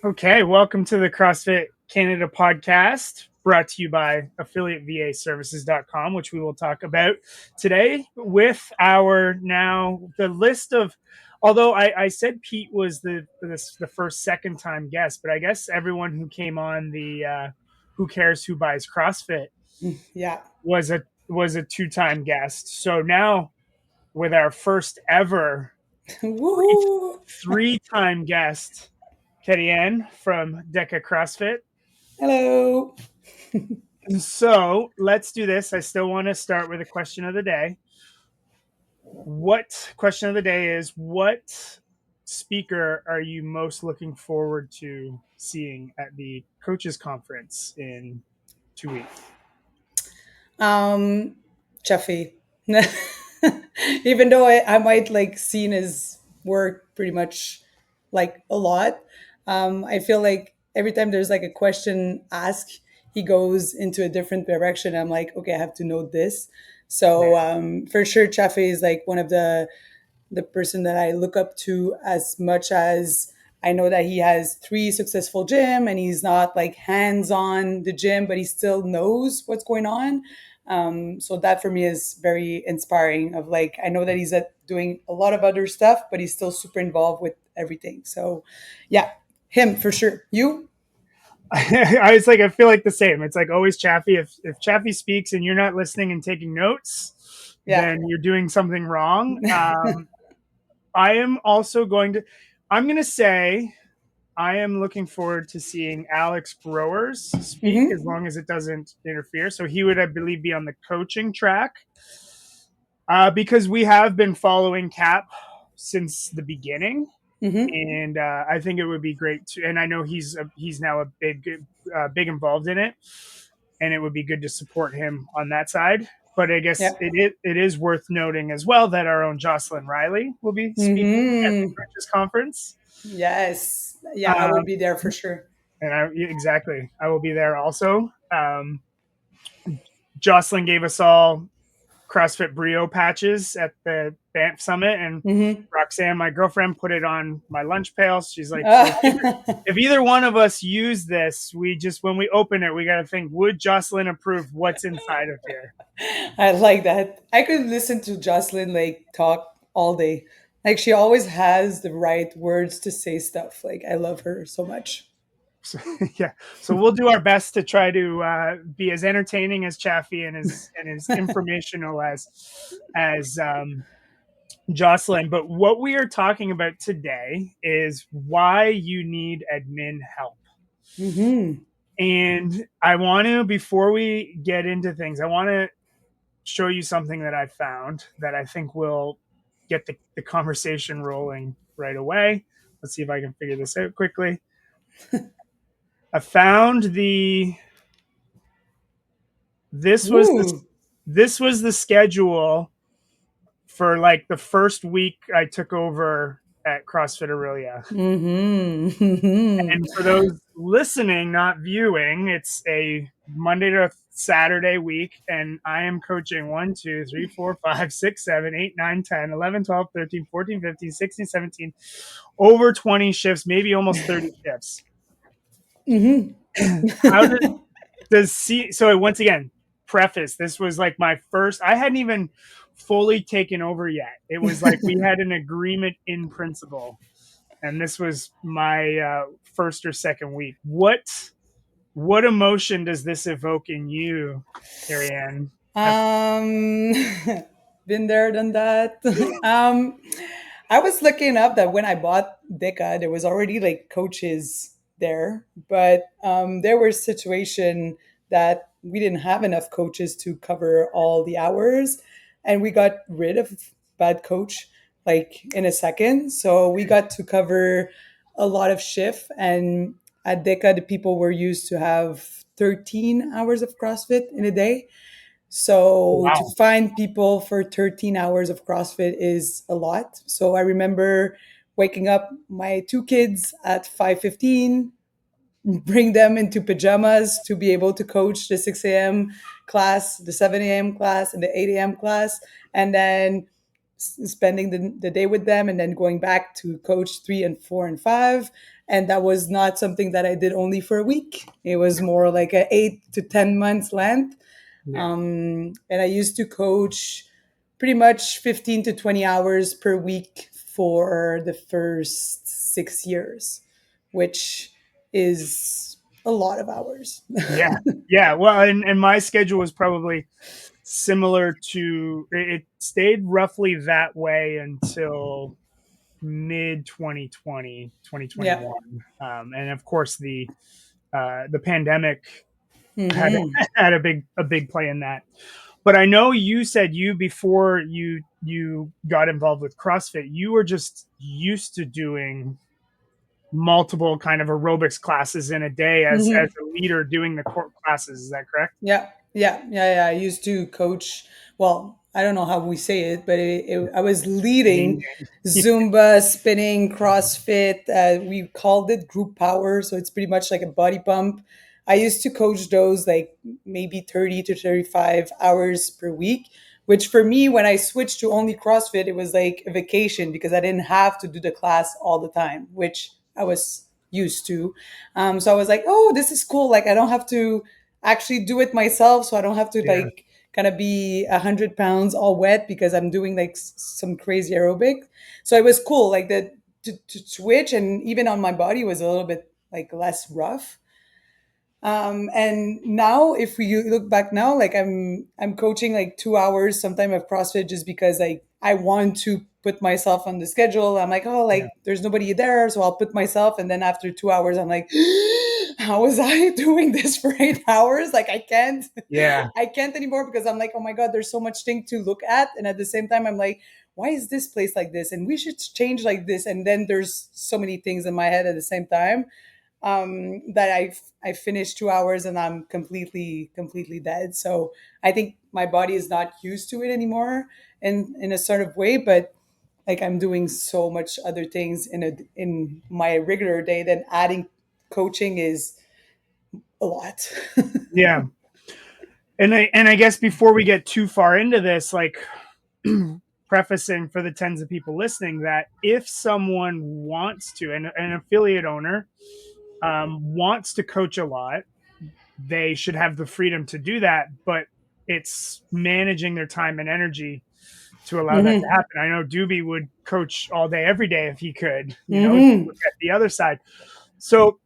Okay, welcome to the CrossFit Canada podcast, brought to you by affiliatevaservices.com, which we will talk about today with the list of, although I said Pete was the first second time guest, but I guess everyone who came on the Who Cares Who Buys CrossFit Yeah. was a two-time guest. So now with our first ever Woohoo! three-time guest, Carianne from Deca CrossFit. Hello. So let's do this. I still want to start with a question of the day. Question of the day is what speaker are you most looking forward to seeing at the coaches conference in 2 weeks? Chuffy. Even though I might like seen his work pretty much like a lot, I feel like every time there's like a question asked, he goes into a different direction. I'm like, okay, I have to know this. So for sure, Chuffy is like one of the person that I look up to, as much as I know that he has 3 successful gym and he's not like hands on the gym, but he still knows what's going on. So that for me is very inspiring. Of like, I know that he's doing a lot of other stuff, but he's still super involved with everything. So yeah, him for sure. You? I feel like the same. It's like always Chaffee. If Chaffee speaks and you're not listening and taking notes, Yeah. then you're doing something wrong. I am also I'm going to say I am looking forward to seeing Alex Growers speak, as long as it doesn't interfere. So he would, I believe, be on the coaching track because we have been following Cap since the beginning. And I think it would be great to, and I know he's now a big involved in it, and it would be good to support him on that side. But I guess Yeah. it is worth noting as well that our own Jocelyn Riley will be speaking at the coaches conference. Yes. Yeah, I Um, would be there for sure. and exactly, I will be there also. Jocelyn gave us all CrossFit Brio patches at the Banff Summit, and Roxanne, my girlfriend, put it on my lunch pail. She's like, so if either one of us use this, we just, when we open it, we got to think, would Jocelyn approve what's inside of here? I like that. I could listen to Jocelyn like talk all day. Like she always has the right words to say stuff. Like I love her so much. So, yeah. So we'll do our best to try to be as entertaining as Chaffee and as informational as Jocelyn. But what we are talking about today is why you need admin help. And I want to, before we get into things, I want to show you something that I found that I think will get the conversation rolling right away. Let's see if I can figure this out quickly. I found this was the schedule for like the first week I took over at CrossFit Aurelia. And for those listening, not viewing, it's a Monday to Saturday week, and I am coaching 1, 2, 3, 4, 5, 6, 7, 8, 9, 10, 11, 12, 13, 14, 15, 16, 17, over 20 shifts, maybe almost 30 shifts. How so once again, preface, this was like my first, I hadn't even fully taken over yet. It was like we had an agreement in principle, and this was my first or second week. What emotion does this evoke in you, Carianne? Been there, done that. I was looking up that when I bought Deca, there was already like coaches there, but there were situations that we didn't have enough coaches to cover all the hours, and we got rid of bad coach like in a second. So we got to cover a lot of shift, and at Deca, the people were used to have 13 hours of CrossFit in a day. So to Wow. find people for 13 hours of CrossFit is a lot. So I remember waking up my 2 kids at 5:15, bring them into pajamas to be able to coach the 6 a.m. class, the 7 a.m. class, and the 8 a.m. class, and then spending the day with them, and then going back to coach 3 and 4 and 5. And that was not something that I did only for a week. It was more like a 8 to 10 months length. Yeah. And I used to coach pretty much 15 to 20 hours per week for the first 6 years, which is a lot of hours. Yeah. Yeah. Well, and my schedule was probably similar to it stayed roughly that way until mid 2020, Yeah. 2021. And of course the pandemic had Hmm. had a big play in that. But I know you said you before you got involved with CrossFit, you were just used to doing multiple kind of aerobics classes in a day as Hmm. a leader doing the core classes. Is that correct? Yeah, yeah. I used to coach. Well, I don't know how we say it, but I was leading Leading. Zumba, spinning, CrossFit. We called it group power, so it's pretty much like a body pump. I used to coach those like maybe 30 to 35 hours per week, which for me, when I switched to only CrossFit, it was like a vacation because I didn't have to do the class all the time, which I was used to. So I was like, oh, this is cool. Like I don't have to actually do it myself, so I don't have to Yeah. like kind of be 100 pounds all wet because I'm doing like some crazy aerobic. So it was cool, like the to switch, and even on my body was a little bit like less rough. And now, if we look back now, like I'm coaching like 2 hours sometime of CrossFit just because like I want to put myself on the schedule. I'm like, oh, Yeah. like there's nobody there, so I'll put myself. And then after 2 hours, I'm like, how was I doing this for 8 hours? Like I can't, Yeah. I can't anymore because I'm like, oh my god, there's so much thing to look at, and at the same time, I'm like, why is this place like this? And we should change like this. And then there's so many things in my head at the same time that I finished 2 hours and I'm completely dead. So I think my body is not used to it anymore in a sort of way, but like I'm doing so much other things in my regular day that adding coaching is a lot. Yeah. And I guess before we get too far into this, like prefacing for the tens of people listening that if someone wants to, and an affiliate owner wants to coach a lot, they should have the freedom to do that. But it's managing their time and energy to allow that to Hmm. happen. I know Doobie would coach all day, every day if he could, Hmm. look at the other side. So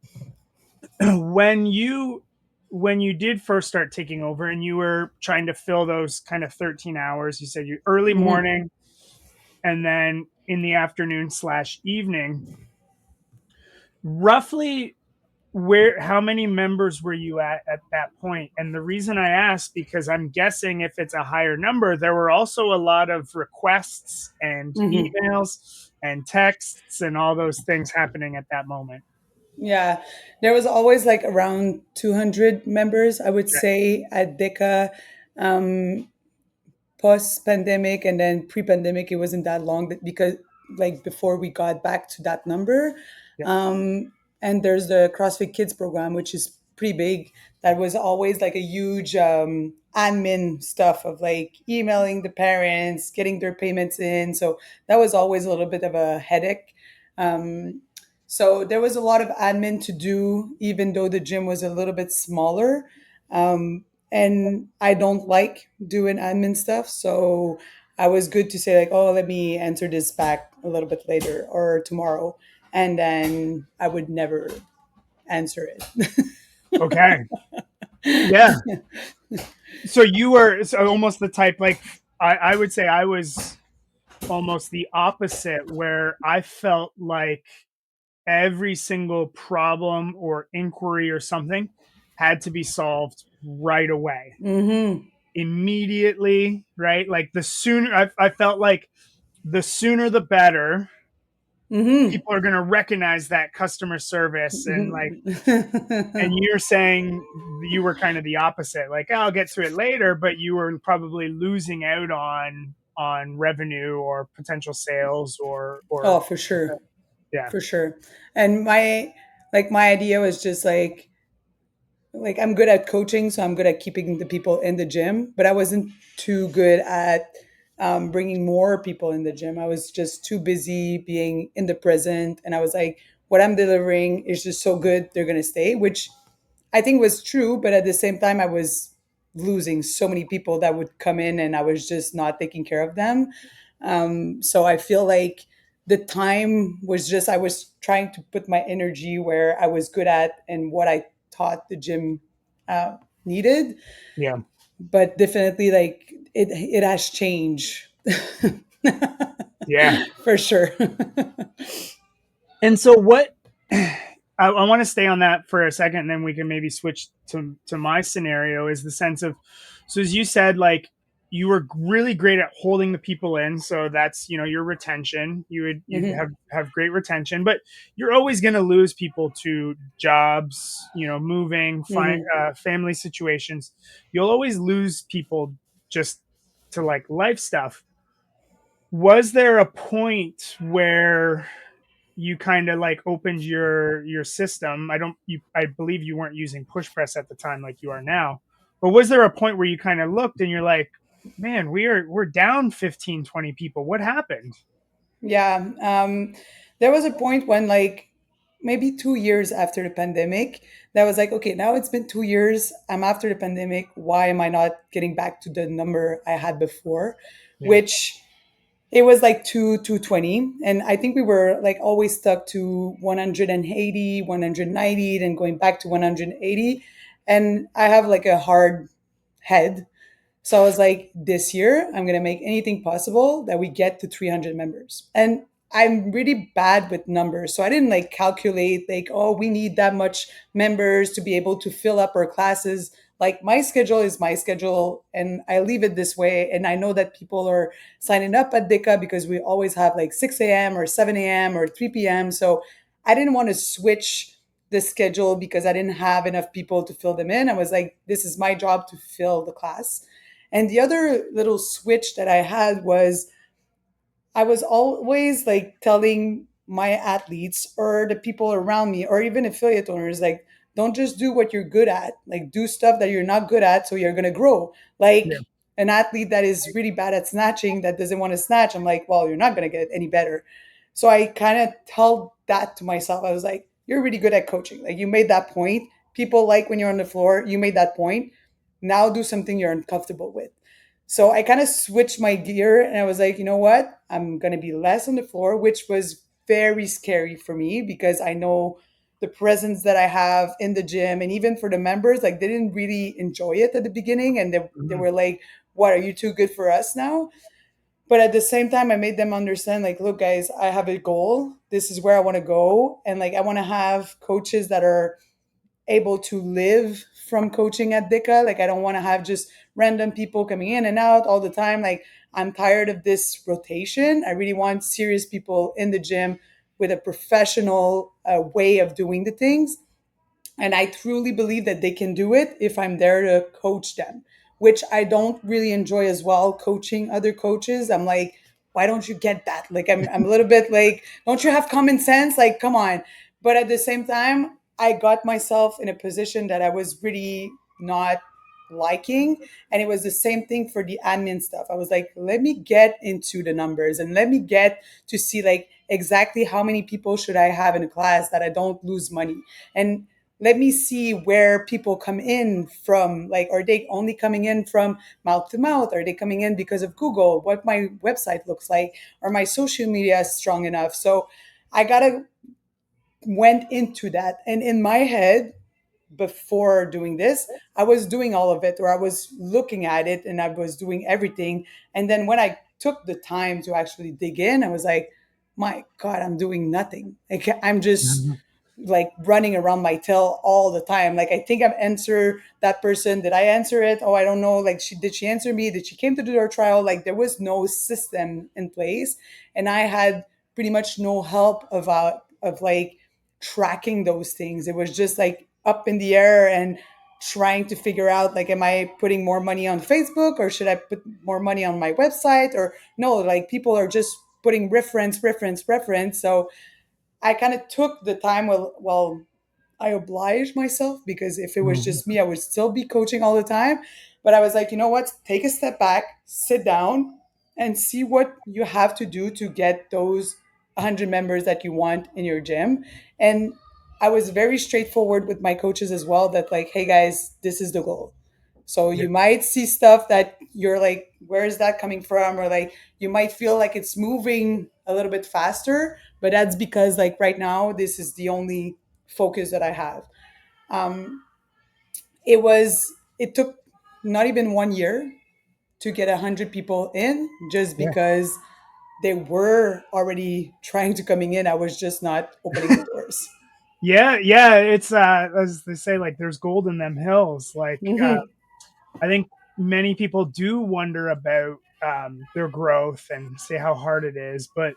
when you did first start taking over and you were trying to fill those kind of 13 hours, you said you early Hmm. morning and then in the afternoon slash evening, roughly where how many members were you at that point? And the reason I asked, because I'm guessing if it's a higher number, there were also a lot of requests and Hmm. emails and texts and all those things happening at that moment. Yeah, there was always like around 200 members, I would Okay. say, at DECA. Um, Post pandemic and then pre pandemic, it wasn't that long because like before we got back to that number. Yeah. And there's the CrossFit Kids program, which is pretty big. That was always like a huge admin stuff of like emailing the parents, getting their payments in. So that was always a little bit of a headache. Um, so there was a lot of admin to do, even though the gym was a little bit smaller. And I don't like doing admin stuff. So I was good to say like, oh, let me answer this back a little bit later or tomorrow, and then I would never answer it. Okay. Yeah. So you were almost the type, like I would say I was almost the opposite, where I felt like every single problem or inquiry or something had to be solved right away, Hmm. immediately, right? Like the sooner I felt like the sooner the better. Hmm. People are going to recognize that customer service and like, and you're saying you were kind of the opposite, like, "Oh, I'll get to it later," but you were probably losing out on revenue or potential sales Oh, or for sure, yeah. for sure. And my idea was just like I'm good at coaching, so I'm good at keeping the people in the gym, but I wasn't too good at bringing more people in the gym. I was just too busy being in the present, and I was like, what I'm delivering is just so good, they're going to stay, which I think was true. But at the same time, I was losing so many people that would come in and I was just not taking care of them. So I feel like the time was just, I was trying to put my energy where I was good at and what I taught the gym uh, needed. Yeah. But definitely, like, it has changed Yeah. for sure. And so what I want to stay on that for a second, and then we can maybe switch to my scenario. Is the sense of, so as you said, like you were really great at holding the people in, so that's your retention. You'd Hmm. have great retention, but you're always going to lose people to jobs, moving, Hmm. family situations. You'll always lose people just to like life stuff. Was there a point where you kind of like opened your system? I believe you weren't using push press at the time like you are now, but was there a point where you kind of looked and you're like, man, we're down 15, 20 people, what happened? Yeah. There was a point when, like, maybe 2 years after the pandemic, that was like, okay, now it's been 2 years. I'm after the pandemic. Why am I not getting back to the number I had before? Yeah. Which it was like 220. And I think we were like always stuck to 180, 190, then going back to 180. And I have like a hard head. So I was like, this year, I'm going to make anything possible that we get to 300 members. And I'm really bad with numbers. So I didn't like calculate, like, oh, we need that much members to be able to fill up our classes. Like, my schedule is my schedule and I leave it this way. And I know that people are signing up at DICA because we always have like 6 a.m. or 7 a.m. or 3 p.m. So I didn't want to switch the schedule because I didn't have enough people to fill them in. I was like, this is my job to fill the class. And the other little switch that I had was I was always like telling my athletes or the people around me or even affiliate owners, like, don't just do what you're good at, like do stuff that you're not good at so you're going to grow. Yeah. Like an athlete that is really bad at snatching that doesn't want to snatch, I'm like, well, you're not going to get any better. So I kind of told that to myself. I was like, you're really good at coaching, like you made that point, people like when you're on the floor, you made that point, now do something you're uncomfortable with. So I kind of switched my gear and I was like, you know what? I'm going to be less on the floor, which was very scary for me because I know the presence that I have in the gym. And even for the members, like they didn't really enjoy it at the beginning. And they Mhm. were like, what, are you too good for us now? But at the same time, I made them understand, like, look, guys, I have a goal. This is where I want to go. And like, I want to have coaches that are able to live from coaching at DICA. Like, I don't want to have just random people coming in and out all the time. Like, I'm tired of this rotation. I really want serious people in the gym with a professional way of doing the things. And I truly believe that they can do it if I'm there to coach them, which I don't really enjoy as well, coaching other coaches. I'm like, why don't you get that? Like, I'm a little bit like, don't you have common sense? Like, come on. But at the same time, I got myself in a position that I was really not liking. And it was the same thing for the admin stuff. I was like, let me get into the numbers and let me get to see like exactly how many people should I have in a class that I don't lose money. And let me see where people come in from. Like, are they only coming in from mouth to mouth? Are they coming in because of Google? What my website looks like? Are my social media strong enough? So I gotta went into that. And in my head, before doing this, I was doing all of it, or I was looking at it and I was doing everything. And then when I took the time to actually dig in, I was like, my God, I'm doing nothing. Like, I'm just Mhm. like running around my tail all the time. Like, I think I've answered that person. Did I answer it? Oh, I don't know. Like, did she answer me? Did she came to do her trial? Like, there was no system in place. And I had pretty much no help of like tracking those things. It was just like up in the air and trying to figure out, like, am I putting more money on Facebook or should I put more money on my website? Or no, like people are just putting reference. So I kind of took the time. Well, I obliged myself because if it was Mhm. just me, I would still be coaching all the time. But I was like, you know what? Take a step back, sit down, and see what you have to do to get those 100 members that you want in your gym. And I was very straightforward with my coaches as well, that like, hey guys, this is the goal. So Yeah. you might see stuff that you're like, where is that coming from? Or like you might feel like it's moving a little bit faster, but that's because like right now, this is the only focus that I have. Um, it took not even 1 year to get 100 people in, just Yeah. because they were already trying to coming in. I was just not opening the doors. Yeah, yeah, it's as they say, like there's gold in them hills. Like Hmm. I think many people do wonder about their growth and say how hard it is, but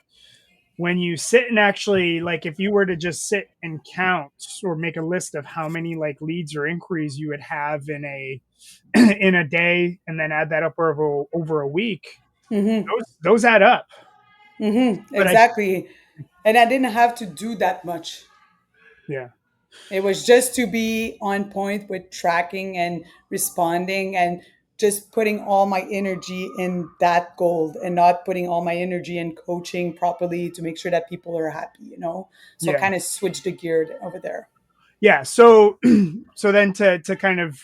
when you sit and actually, like, if you were to just sit and count or make a list of how many like leads or inquiries you would have in a in a day, and then add that up over a week, Hmm. those add up. Hmm. But I Exactly. And I didn't have to do that much. yeah, It was just to be on point with tracking and responding, and just putting all my energy in that goal, and not putting all my energy in coaching properly to make sure that people are happy. So yeah, kind of switch the gear over there. yeah. So so then to kind of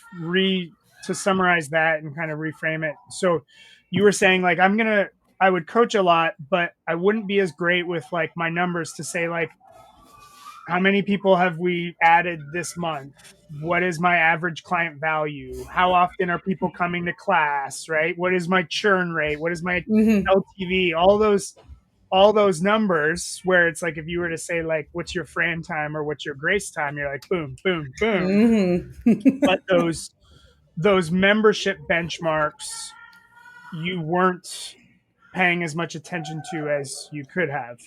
to summarize that and kind of reframe it. So you were saying like I would coach a lot, but I wouldn't be as great with like my numbers to say like how many people have we added this month? What is my average client value? How often are people coming to class, right? What is my churn rate? What is my Hmm. LTV? All those numbers where it's like if you were to say like what's your Fran time or what's your Grace time, you're like boom, boom, boom. Hmm. But those membership benchmarks you weren't paying as much attention to as you could have.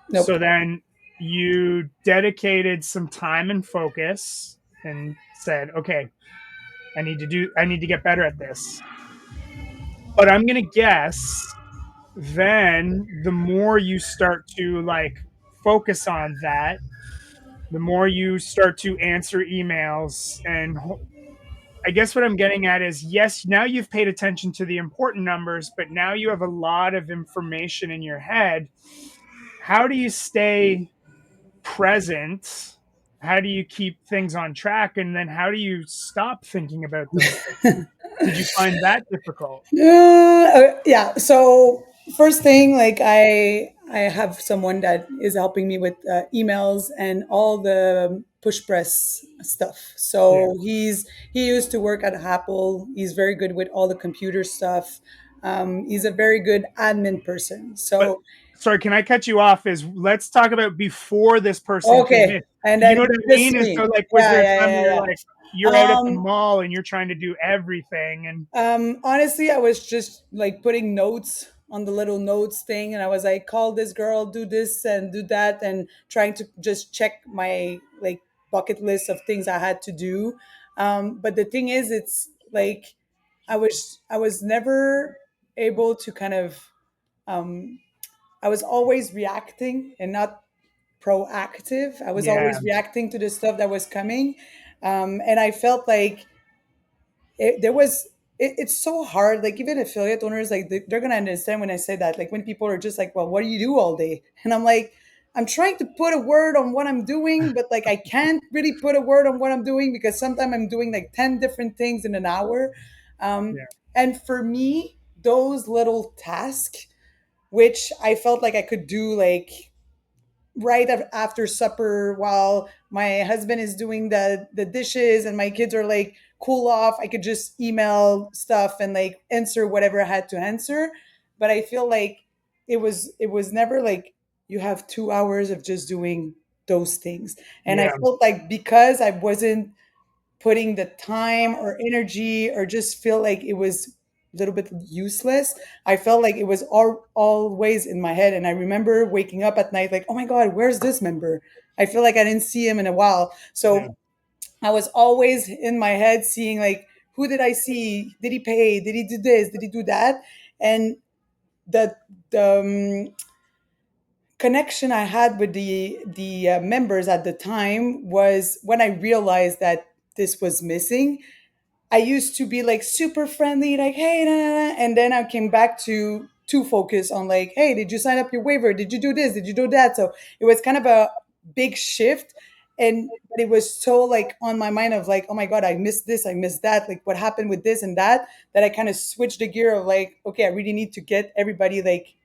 Nope. So then you dedicated some time and focus and said, okay, I need to get better at this. But I'm going to guess then the more you start to like focus on that, the more you start to answer emails. And I guess what I'm getting at is yes, now you've paid attention to the important numbers, but now you have a lot of information in your head. How do you stay present? How do you keep things on track? And then how do you stop thinking about those things? Did you find that difficult? Yeah. So first thing, like I have someone that is helping me with emails and all the push press stuff. Yeah. So he used to work at Apple. He's very good with all the computer stuff. He's a very good admin person. But So sorry, can I cut you off? Is let's talk about before this person came okay, in. and You know then what I just mean? Is so me. like, was Yeah, there a yeah, time where yeah, you're yeah, like, you're out yeah. at the mall and you're trying to do everything? And Honestly, I was just like putting notes on the little notes thing, and I was like, call this girl, do this and do that, and trying to just check my like bucket list of things I had to do. But the thing is, it's like I was never able to kind of um, I was always reacting and not proactive. I was yeah, always reacting to the stuff that was coming, and I felt like it's so hard, like even affiliate owners, like they're gonna understand when I say that, like when people are just like, well, what do you do all day? And I'm like, I'm trying to put a word on what I'm doing, but like I can't really put a word on what I'm doing, because sometimes I'm doing like 10 different things in an hour. um, yeah, and for me, those little tasks, which I felt like I could do like right after supper while my husband is doing the dishes and my kids are like cool off, I could just email stuff and like answer whatever I had to answer. But I feel like it was never like you have 2 hours of just doing those things. And I yeah, felt like because I wasn't putting the time or energy, or just feel like it was a little bit useless, I felt like it was always in my head. And I remember waking up at night like, oh my God, where's this member? I feel like I didn't see him in a while. yeah, So I was always in my head seeing like, who did I see? Did he pay? Did he do this? Did he do that? And the connection I had with the members at the time was when I realized that this was missing. I used to be like super friendly, like, hey, nah, nah, nah. And then I came back to too focused on like, hey, did you sign up your waiver? Did you do this? Did you do that? So it was kind of a big shift. And but it was so like on my mind of like, oh my God, I missed this, I missed that. Like what happened with this and that, that I kind of switched the gear of like, okay, I really need to get everybody like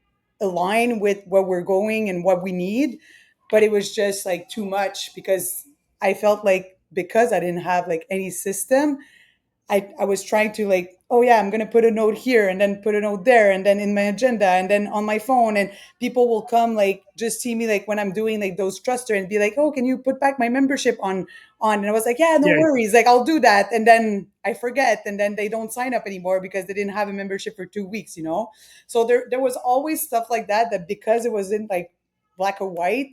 aligned with where we're going and what we need. But it was just like too much because I felt like because I didn't have like any system, I was trying to like, oh yeah, I'm gonna put a note here and then put a note there and then in my agenda and then on my phone, and people will come like just see me like when I'm doing like those thruster and be like, oh, can you put back my membership on? And I was like, yeah, no Yeah, worries, like I'll do that, and then I forget, and then they don't sign up anymore because they didn't have a membership for 2 weeks, you know. So there was always stuff like that, that because it wasn't like black or white,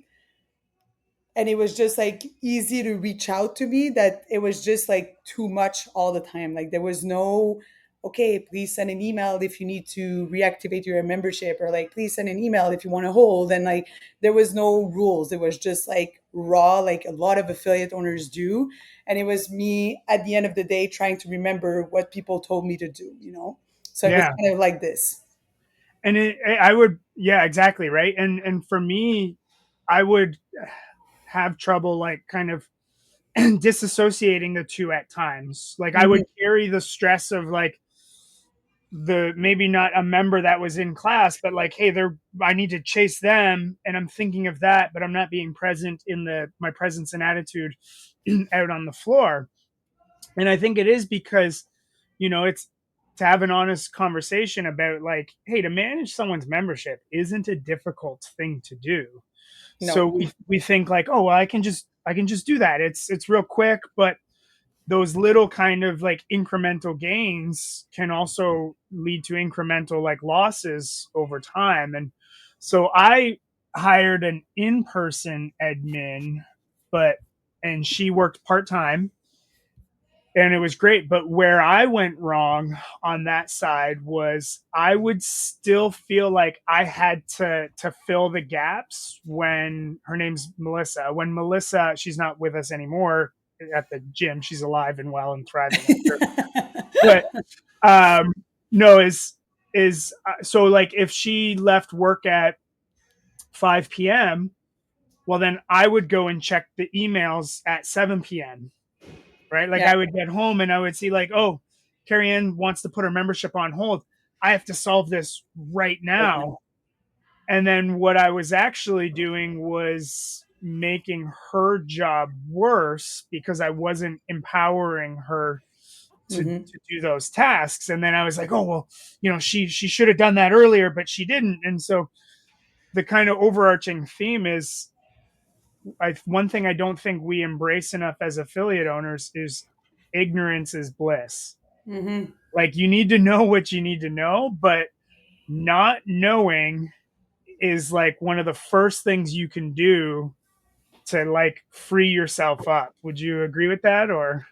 and it was just like easy to reach out to me, that it was just like too much all the time. Like there was no, okay, please send an email if you need to reactivate your membership, or like please send an email if you want to hold. And like there was no rules, it was just like raw, like a lot of affiliate owners do. And it was me at the end of the day trying to remember what people told me to do, you know. So it was yeah. kind of like this. And I would, yeah, exactly, right. And for me, I would have trouble like kind of disassociating the two at times. Like I would Mhm. carry the stress of like the maybe not a member that was in class, but like, hey, they're I need to chase them, and I'm thinking of that, but I'm not being present in the my presence and attitude out on the floor. And I think it is because, it's to have an honest conversation about like, hey, to manage someone's membership isn't a difficult thing to do. So No. we think like, oh well, I can just do that. It's real quick, but those little kind of like incremental gains can also lead to incremental like losses over time. And so I hired an in-person admin, but and she worked part-time, and it was great. But where I went wrong on that side was I would still feel like I had to fill the gaps. When her name's Melissa, when Melissa, she's not with us anymore at the gym, she's alive and well and thriving, I'm sure. But um no, is so like if she left work at 5 p.m., well then I would go and check the emails at 7 p.m., right? Like Yeah. I would get home and I would see like, oh, Carianne wants to put her membership on hold. I have to solve this right Right now. now. And then what I was actually doing was making her job worse because I wasn't empowering her Hmm. to do those tasks. And then I was like, oh well, she should have done that earlier, but she didn't. And so the kind of overarching theme is one thing I don't think we embrace enough as affiliate owners is ignorance is bliss. Hmm. Like you need to know what you need to know, but not knowing is like one of the first things you can do to like free yourself up. Would you agree with that? Or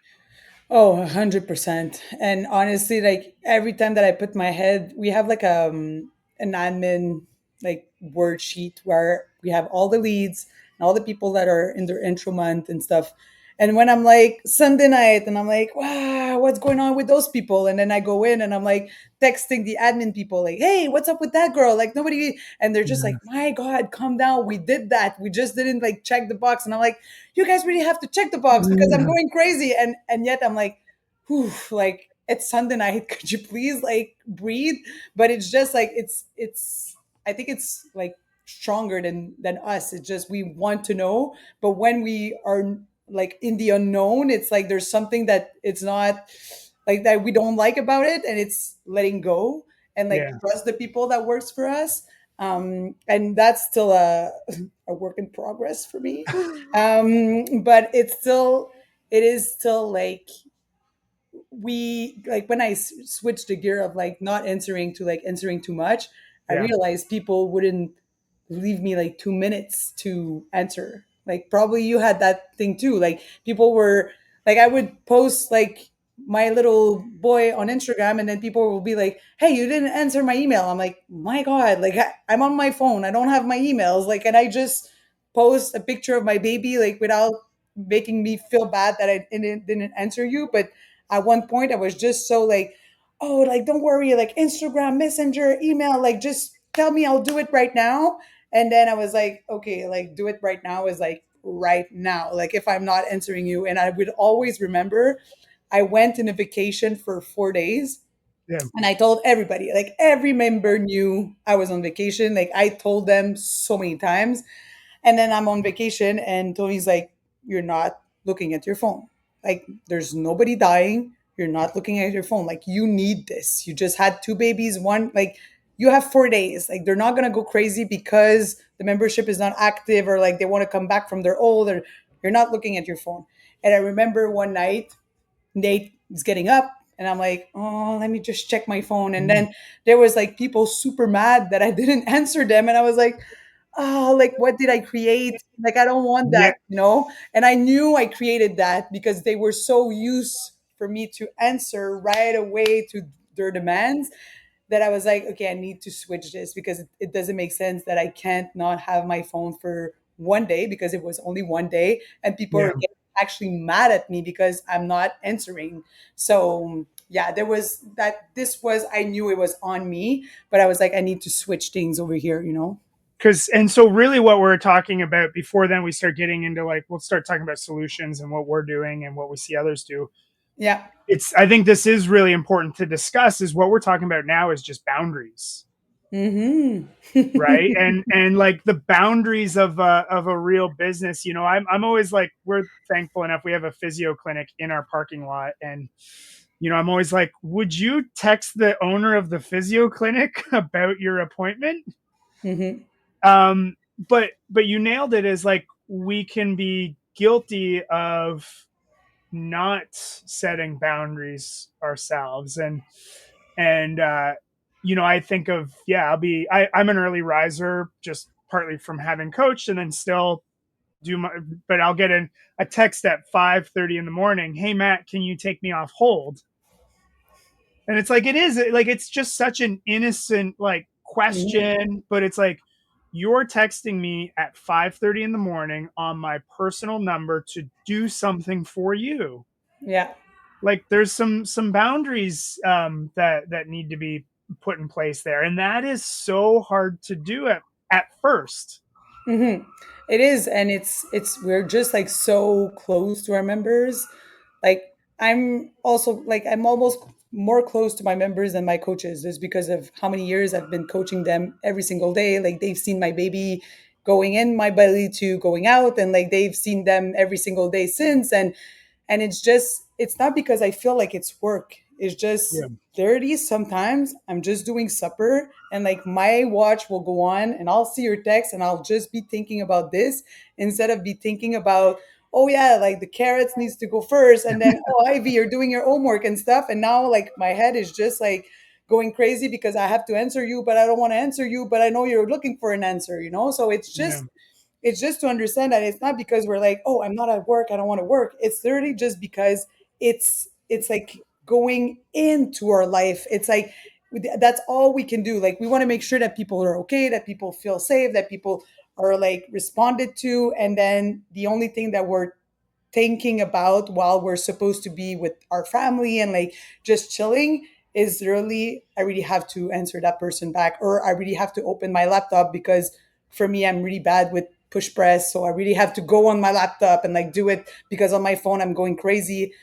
Oh, 100%. And honestly, like every time that I put my head, we have like an admin like word sheet where we have all the leads and all the people that are in their intro month and stuff. And when I'm like Sunday night and I'm like, wow, what's going on with those people? And then I go in and I'm like texting the admin people, like, hey, what's up with that girl? Like nobody, and they're just like, my God, calm down. We did that. We just didn't like check the box. And I'm like, you guys really have to check the box because I'm going crazy. And yet I'm like, whew, like it's Sunday night. Could you please like breathe? But it's just like it's I think it's like stronger than us. It's just we want to know, but when we are like in the unknown, it's like there's something that it's not like that we don't like about it, and it's letting go and like yeah, trust the people that works for us. And that's still a work in progress for me. But it is still like we like when I switched the gear of like not answering to like answering too much, I yeah, realized people wouldn't leave me like 2 minutes to answer. Like probably you had that thing too. Like people were like I would post like my little boy on Instagram, and then people will be like, hey, you didn't answer my email. I'm like, my God, like I'm on my phone, I don't have my emails, like, and I just post a picture of my baby like without making me feel bad that I didn't answer you. But at one point I was just so like, oh, like, don't worry, like Instagram, Messenger, email, like, just tell me, I'll do it right now. And then I was like, okay, like, do it right now is like right now. Like, if I'm not answering you. And I would always remember I went in a vacation for 4 days Yeah. and I told everybody, like, every member knew I was on vacation. Like, I told them so many times. And then I'm on vacation, and Tony's like, "You're not looking at your phone. Like, there's nobody dying. You're not looking at your phone. Like, you need this. You just had two babies. One, like, you have 4 days. Like, they're not going to go crazy because the membership is not active or like they want to come back from their old, or you're not looking at your phone." And I remember one night, Nate is getting up and I'm like, oh, let me just check my phone. And Mm. then there was like people super mad that I didn't answer them. And I was like, oh, like what did I create? Like I don't want Yeah. that, you know? And I knew I created that because they were so used for me to answer right away to their demands that I was like, okay, I need to switch this because it doesn't make sense that I can't not have my phone for one day because it was only one day and people Yeah. are getting actually mad at me because I'm not answering. So yeah, there was that. This was, I knew it was on me, but I was like, I need to switch things over here, you know? Because and so really what we're talking about before then we start getting into like we'll start talking about solutions and what we're doing and what we see others do. Yeah. It's I think this is really important to discuss is what we're talking about now is just boundaries, Mm-hmm. right? And like the boundaries of a real business. You know, I'm always like we're thankful enough we have a physio clinic in our parking lot, and you know I'm always like, would you text the owner of the physio clinic about your appointment? Mm-hmm. um but you nailed it, as like we can be guilty of not setting boundaries ourselves. And you know I think of yeah I'm an early riser just partly from having coached and then still do my but I'll get a text at 5:30 in the morning, hey Matt, can you take me off hold? And it's like it is like it's just such an innocent like Mm-hmm. question, but it's like you're texting me at 5:30 in the morning on my personal number to do something for you. Yeah. Like there's some boundaries that need to be put in place there, and that is so hard to do at first. Mm-hmm. It is, and it's we're just like so close to our members. Like I'm also like I'm almost more close to my members than my coaches, just because of how many years I've been coaching them every single day. Like they've seen my baby going in my belly to going out, and like they've seen them every single day since. And it's just it's not because I feel like it's work. It's just Yeah. 30 sometimes I'm just doing supper and like my watch will go on and I'll see your text and I'll just be thinking about this instead of be thinking about, oh yeah, like the carrots needs to go first, and then, oh Ivy, you're doing your homework and stuff, and now like my head is just like going crazy because I have to answer you, but I don't want to answer you, but I know you're looking for an answer, you know? So Yeah. it's just to understand that it's not because we're like, oh, I'm not at work, I don't want to work. It's literally just because it's like going into our life. It's like that's all we can do. Like we want to make sure that people are okay, that people feel safe, that people are like responded to, and then the only thing that we're thinking about while we're supposed to be with our family and like just chilling is really I really have to answer that person back, or I really have to open my laptop because for me I'm really bad with push press, so I really have to go on my laptop and like do it because on my phone I'm going crazy.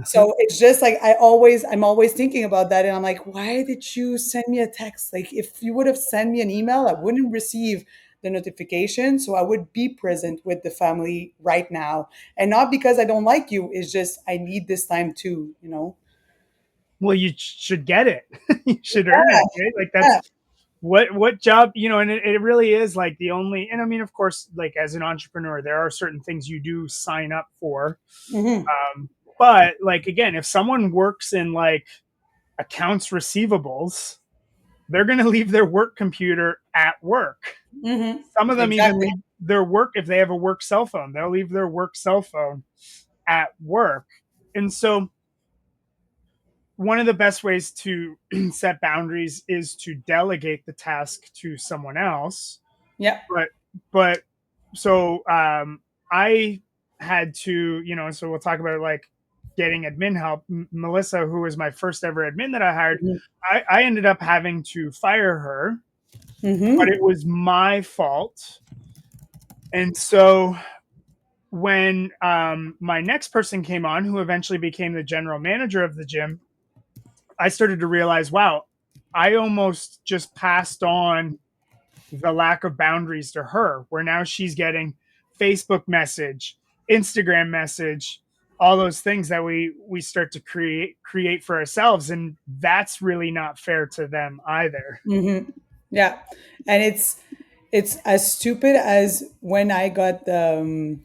So it's just like I'm always thinking about that, and I'm like, why did you send me a text? Like if you would have sent me an email, I wouldn't receive the notification, so I would be present with the family right now. And not because I don't like you, it's just I need this time too, you know? Well, you should get it. You should earn Yeah, it, right? Like yeah. that's what job, you know, and it really is like the only, and I mean of course like as an entrepreneur there are certain things you do sign up for. Hmm. But like again, if someone works in like accounts receivables, they're going to leave their work computer at work. Hmm. Some of them even Exactly. leave their work, if they have a work cell phone, they'll leave their work cell phone at work. And so one of the best ways to set boundaries is to delegate the task to someone else. Yeah. But but so I had to, you know, so we'll talk about like getting admin help, Melissa, who was my first ever admin that I hired, Mhm. I ended up having to fire her, but Mhm. it was my fault. And so when my next person came on, who eventually became the general manager of the gym, I started to realize, wow, I almost just passed on the lack of boundaries to her, where now she's getting Facebook message, Instagram message, all those things that we start to create for ourselves, and that's really not fair to them either. Mhm. Yeah, and it's as stupid as when I got the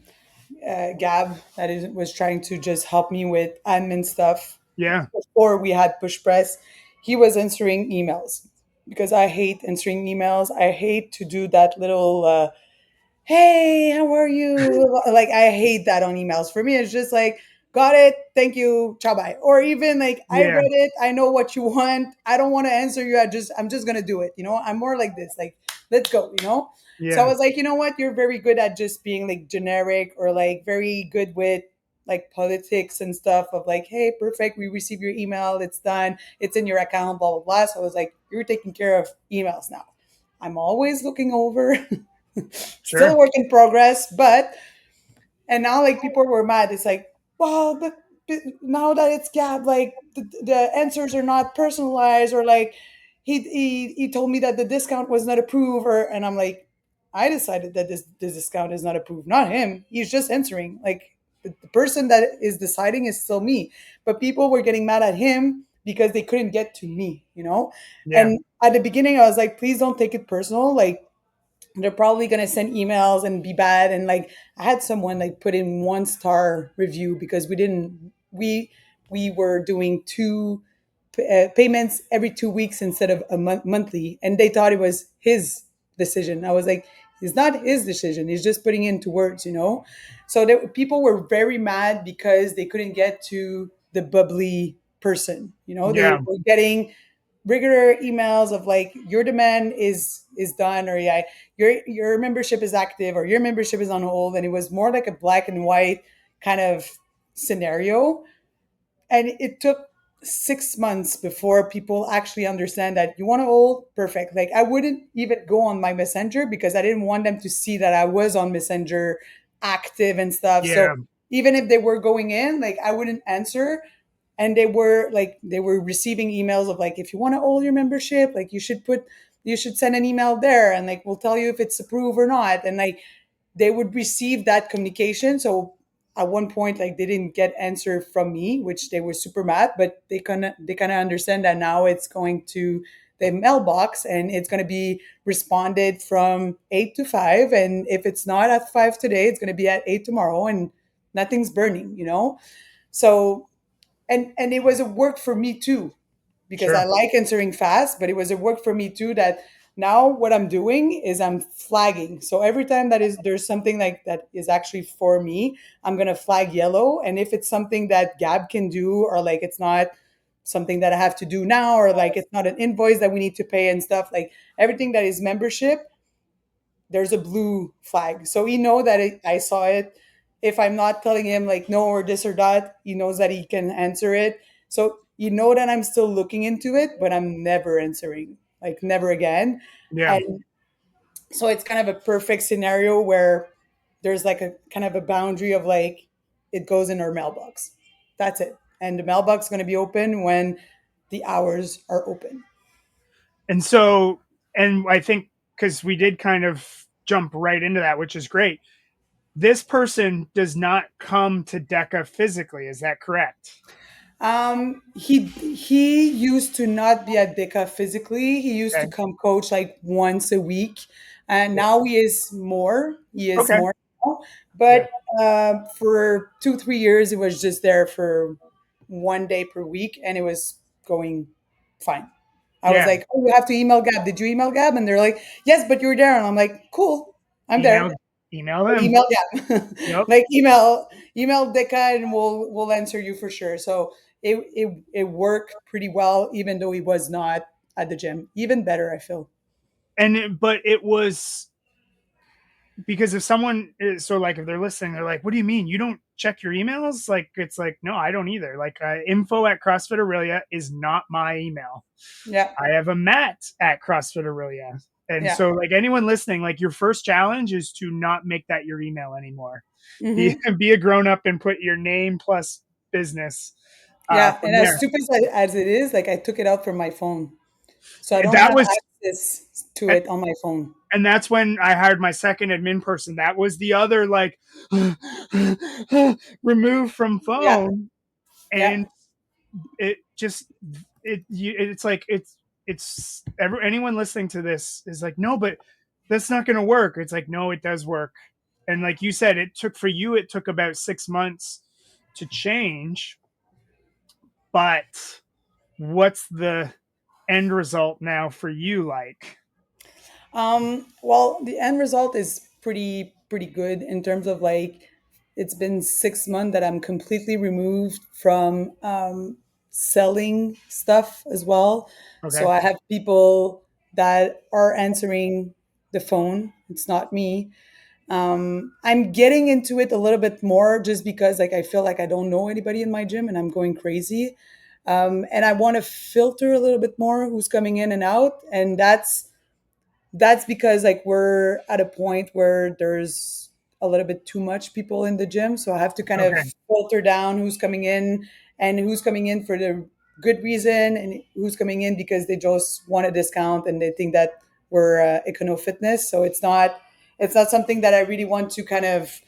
Gab that is was trying to just help me with admin stuff Yeah, before we had push press. He was answering emails because I hate answering emails. I hate to do that little hey, how are you? Like, I hate that on emails. For me, it's just like, got it, thank you, ciao, bye. Or even like, I yeah, read it, I know what you want. I don't want to answer you. I'm just gonna do it. I'm more like this. Like, let's go. So I yeah, was like, you know what? You're very good at just being like generic or like very good with like politics and stuff of like, hey, perfect, we received your email, it's done, it's in your account, blah blah blah. So I was like, you're taking care of emails now. I'm always looking over. Still a sure, work in progress, but and now like people were mad. It's like, well, but now that it's Gab, like the answers are not personalized, or like he told me that the discount was not approved, or and I'm like, I decided that this discount is not approved, not him. He's just answering. Like the person that is deciding is still me, but people were getting mad at him because they couldn't get to me. yeah, And at the beginning, I was like, please don't take it personal. Like they're probably going to send emails and be bad, and like I had someone like put in 1 star review because we were doing two payments every 2 weeks instead of a monthly, and they thought it was his decision. I was like, it's not his decision, he's just putting into words. So people were very mad because they couldn't get to the bubbly person. They yeah, were getting regular emails of like your demand is done, or yeah, your membership is active, or your membership is on hold, and it was more like a black and white kind of scenario. And it took 6 months before people actually understand that you want to hold, perfect. Like I wouldn't even go on my messenger because I didn't want them to see that I was on messenger active and stuff. So yeah, even if they were going in, like I wouldn't answer. And they were receiving emails of like, if you want to hold your membership, like you should send an email there, and like we'll tell you if it's approved or not. And like they would receive that communication. So at one point, like they didn't get answer from me, which they were super mad, but they kind of understand that now it's going to the mailbox and it's going to be responded from 8 to 5. And if it's not at 5 today, it's going to be at 8 tomorrow, and nothing's burning. So and it was a work for me too, because I sure, like answering fast, but it was a work for me too that now what I'm doing is I'm flagging. So every time there's something like that is actually for me, I'm gonna flag yellow. And if it's something that Gab can do, or like it's not something that I have to do now, or like it's not an invoice that we need to pay and stuff, like everything that is membership, there's a blue flag. So he know that I saw it. If I'm not telling him like no or this or that, he knows that he can answer it. So you know that I'm still looking into it, but I'm never answering, like never again. yeah. And so it's kind of a perfect scenario where there's like a kind of a boundary of like it goes in our mailbox. That's it. And the mailbox is going to be open when the hours are open. And so, and I think because we did kind of jump right into that, which is great. This person does not come to DECA physically. Is that correct? He used to not be at Deka physically. He used to Okay. come coach like once a week, and now he is more. He is Okay. more now. Yeah. But for 2 3 years, it was just there for 1 day per week, and it was going fine. I was Yeah. like, "Oh, you have to email Gab. Did you email Gab?" And they're like, "Yes, but you're there." And I'm like, "Cool, I'm there." Email, email them. Email Gab, Yep. like email Deka, and we'll answer you for sure. So it worked pretty well, even though he was not at the gym. Even better, I feel. But it was because if someone is so like if they're listening, they're like, "What do you mean you don't? check your emails? Like, it's like, no, I don't either. Like, info at CrossFit Aurelia is not my email. Yeah. I have a Matt at CrossFit Aurelia. And Yeah. so, like, anyone listening, like, your first challenge is to not make that your email anymore. Be, Hmm. be a grown up and put your name plus business Yeah. from And as there. stupid as it is, like I took it out from my phone. So I don't That have was, access to it on my phone. and that's when I hired my second admin person. That was the other, like, remove from Yeah. phone. Yeah. And it just, it's like, anyone listening to this is like, no, but that's not going to work. It's like, no, it does work. And like you said, it took about 6 months to change. But what's the end result now for you? Like, Well, the end result is pretty good in terms of like it's been 6 months that I'm completely removed from selling stuff as well. So okay, I have people that are answering the phone. It's not me. I'm getting into it a little bit more just because like I feel like I don't know anybody in my gym and I'm going crazy. And I want to filter a little bit more who's coming in and out, and that's because like we're at a point where there's a little bit too much people in the gym, so I have to kind of okay, filter down who's coming in and who's coming in for the good reason and who's coming in because they just want a discount and they think that we're econo fitness. So it's not something that I really want to kind of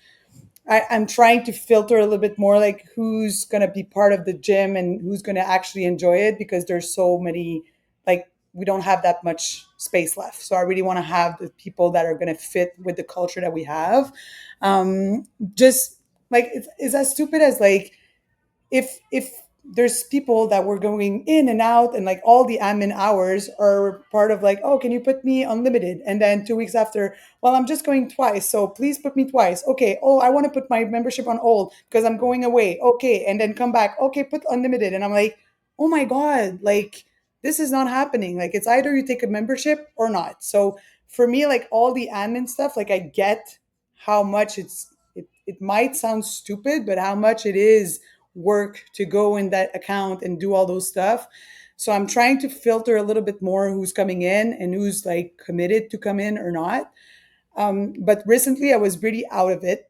I'm trying to filter a little bit more like who's going to be part of the gym and who's going to actually enjoy it, because there's so many, like we don't have that much space left. So I really want to have the people that are going to fit with the culture that we have. Just like it's as stupid as like if there's people that were going in and out and like all the admin hours are part of like, oh, can you put me unlimited, and then 2 weeks after, well, I'm just going twice, so please put me twice. Okay, oh, I want to put my membership on hold because I'm going away. Okay, and then come back. Okay, put unlimited. And I'm like, oh my god, like this is not happening. Like it's either you take a membership or not. So for me, like all the admin stuff, like I get how much it might sound stupid, but how much it is work to go in that account and do all those stuff. So I'm trying to filter a little bit more who's coming in and who's like committed to come in or not. But recently I was really out of it.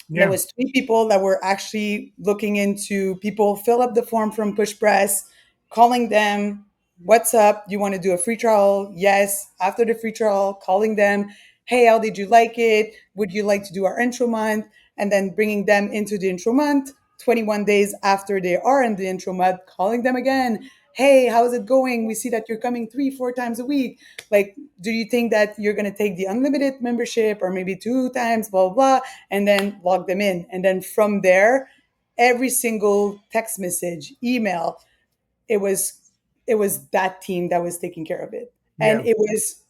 There yeah, was 3 people that were actually looking into people fill up the form from Push Press, calling them, what's up? You want to do a free trial? Yes. After the free trial, calling them, hey, how did you like it? Would you like to do our intro month? And then bringing them into the intro month. 21 days after they are in the intro month, calling them again. Hey, how's it going? We see that you're coming 3, 4 times a week. Like, do you think that you're going to take the unlimited membership or maybe 2 times, blah, blah, blah, and then log them in. And then from there, every single text message, email, it was it was that team that was taking care of it. And yeah. it was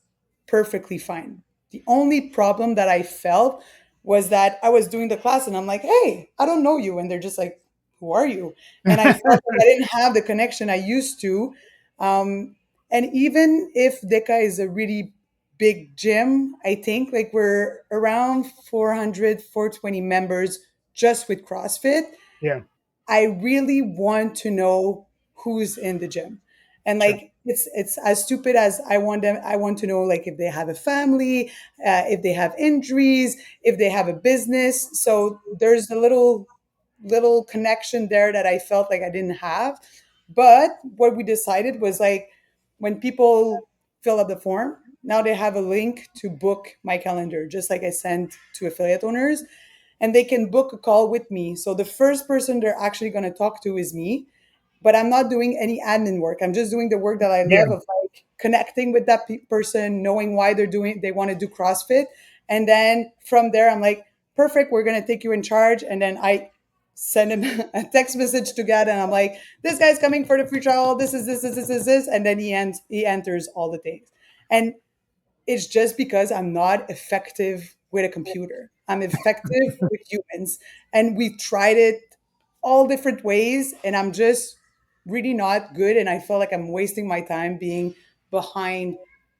perfectly fine. The only problem that I felt was that I was doing the class and I'm like, hey, I don't know you. And they're just like, who are you? And I felt like I didn't have the connection I used to. Um, and even if Deka is a really big gym, I think like we're around 400, 420 members just with CrossFit. Yeah, I really want to know who's in the gym. And sure. like it's as stupid as I want to know like if they have a family, if they have injuries, if they have a business. So there's a little connection there that I felt like I didn't have. But what we decided was like when people fill up the form, now they have a link to book my calendar, just like I sent to affiliate owners, and they can book a call with me. So the first person they're actually going to talk to is me, but I'm not doing any admin work. I'm just doing the work that I Yeah, love of like connecting with that person, knowing why they want to do CrossFit. And then from there, I'm like, perfect, we're going to take you in charge. And then I send him a text message to God and I'm like, this guy's coming for the free trial. This is this. And then he enters all the things. And it's just because I'm not effective with a computer. I'm effective with humans. And we tried it all different ways, and I'm just really not good. And I feel like I'm wasting my time being behind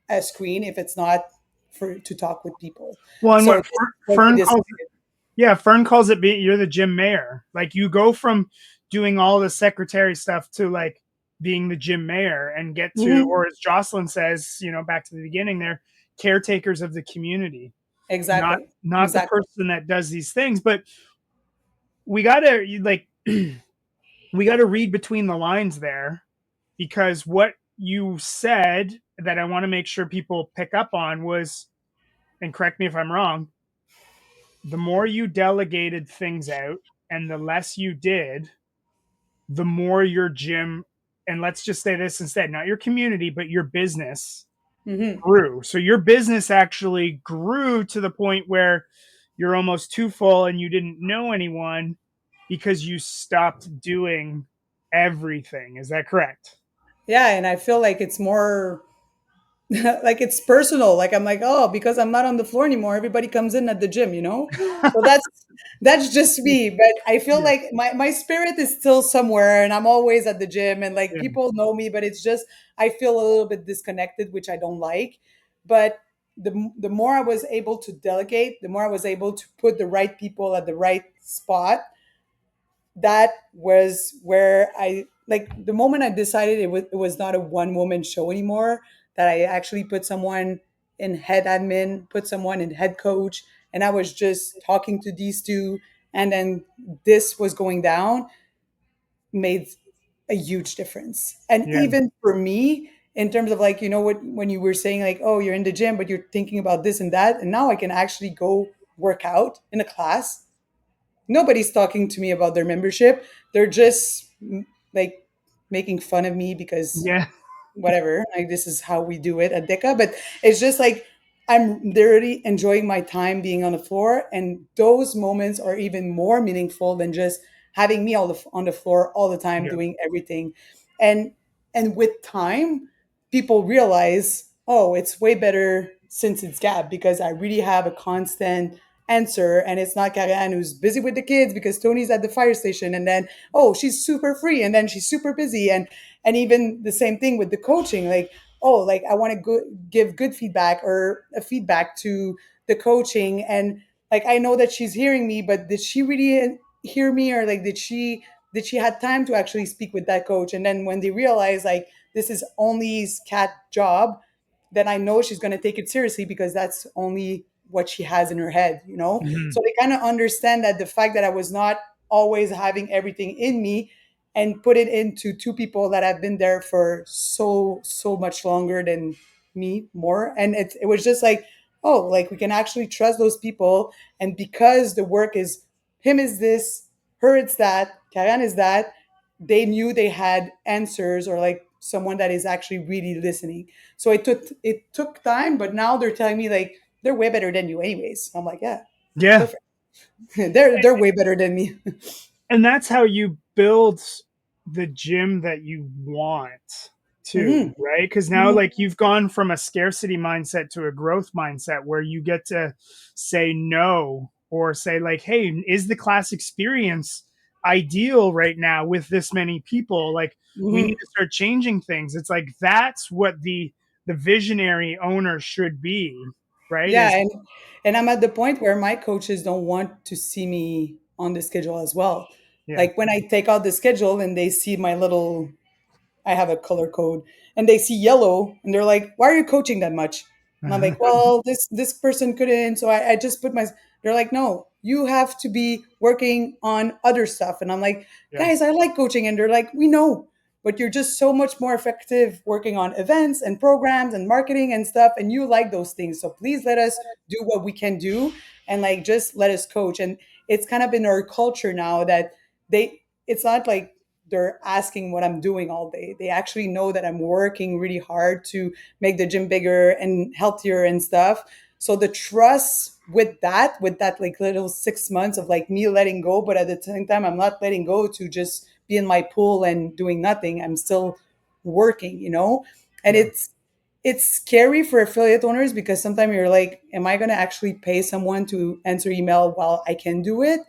a screen if it's not for to talk with people. well, and So what this is what we Fern calls decided. Yeah, Fern calls it being you're the gym mayor. Like you go from doing all the secretary stuff to like being the gym mayor and get to, Hmm. or as Jocelyn says, back to the beginning there, caretakers of the community, not Exactly. not the Exactly. person that does these things. But we gotta like we gotta read between the lines there, because what you said that I want to make sure people pick up on was, and correct me if I'm wrong, the more you delegated things out and the less you did, the more your gym, and let's just say this instead, not your community, but your business Hmm. grew. So your business actually grew to the point where you're almost too full and you didn't know anyone because you stopped doing everything. Is that correct? Yeah, and I feel like it's more like it's personal. Like I'm like, oh, because I'm not on the floor anymore, everybody comes in at the gym, you know? So that's just me. But I feel Yeah. like my spirit is still somewhere and I'm always at the gym and like Yeah. people know me, but it's just I feel a little bit disconnected, which I don't like. But the more I was able to delegate, the more I was able to put the right people at the right spot. That was where I like the moment I decided it was not a one woman show anymore, that I actually put someone in head admin, put someone in head coach, and I was just talking to these two, and then this was going down, made a huge difference. And Yeah. even for me, in terms of like, what, when you were saying like, oh, you're in the gym, but you're thinking about this and that, and now I can actually go work out in a class. Nobody's talking to me about their membership. They're just like making fun of me because Yeah. whatever, like this is how we do it at DECA. But it's just like I'm literally enjoying my time being on the floor, and those moments are even more meaningful than just having me on the floor all the time Yeah. doing everything. And and with time, people realize, oh, it's way better since it's Gab, because I really have a constant answer, and it's not Carianne who's busy with the kids because Tony's at the fire station, and then oh, she's super free, and then she's super busy. And even the same thing with the coaching, like, oh, like I want to give good feedback or a feedback to the coaching, and like I know that she's hearing me, but did she really hear me, or like did she had time to actually speak with that coach? And then when they realize like this is only cat job, then I know she's going to take it seriously, because that's only what she has in her head. Mhm. So they kind of understand that the fact that I was not always having everything in me, and put it into two people that have been there for so much longer than me, more. And it was just like, oh, like we can actually trust those people. And because the work is, him is this, her it's that, Karen is that, they knew they had answers, or like someone that is actually really listening. So it took time, but now they're telling me like they're way better than you anyways. I'm like, yeah, Yeah. perfect. They're way better than me. And that's how you build the gym that you want Hmm. too, right? Because now Hmm. like you've gone from a scarcity mindset to a growth mindset where you get to say no, or say like, hey, is the class experience ideal right now with this many people? Like we need Hmm. to start changing things. It's like that's what the visionary owner should be, right? Yeah, Is and I'm at the point where my coaches don't want to see me on the schedule as well. yeah. Like when I take out the schedule and they see my little, I have a color code, and they see yellow and they're like, "Why are you coaching that much?" And I'm like, "Well, this person couldn't, so I just put my." They're like, "No, you have to be working on other stuff." And I'm like, Yeah. "Guys, I like coaching," and they're like, "We know, but you're just so much more effective working on events and programs and marketing and stuff, and you like those things. So please let us do what we can do, and like just let us coach." And it's kind of in our culture now that it's not like they're asking what I'm doing all day. They actually know that I'm working really hard to make the gym bigger and healthier and stuff. So the trust with that like little 6 months of like me letting go, but at the same time, I'm not letting go to just be in my pool and doing nothing. I'm still working. And Yeah. it's scary for affiliate owners, because sometimes you're like, am I going to actually pay someone to answer email while I can do it?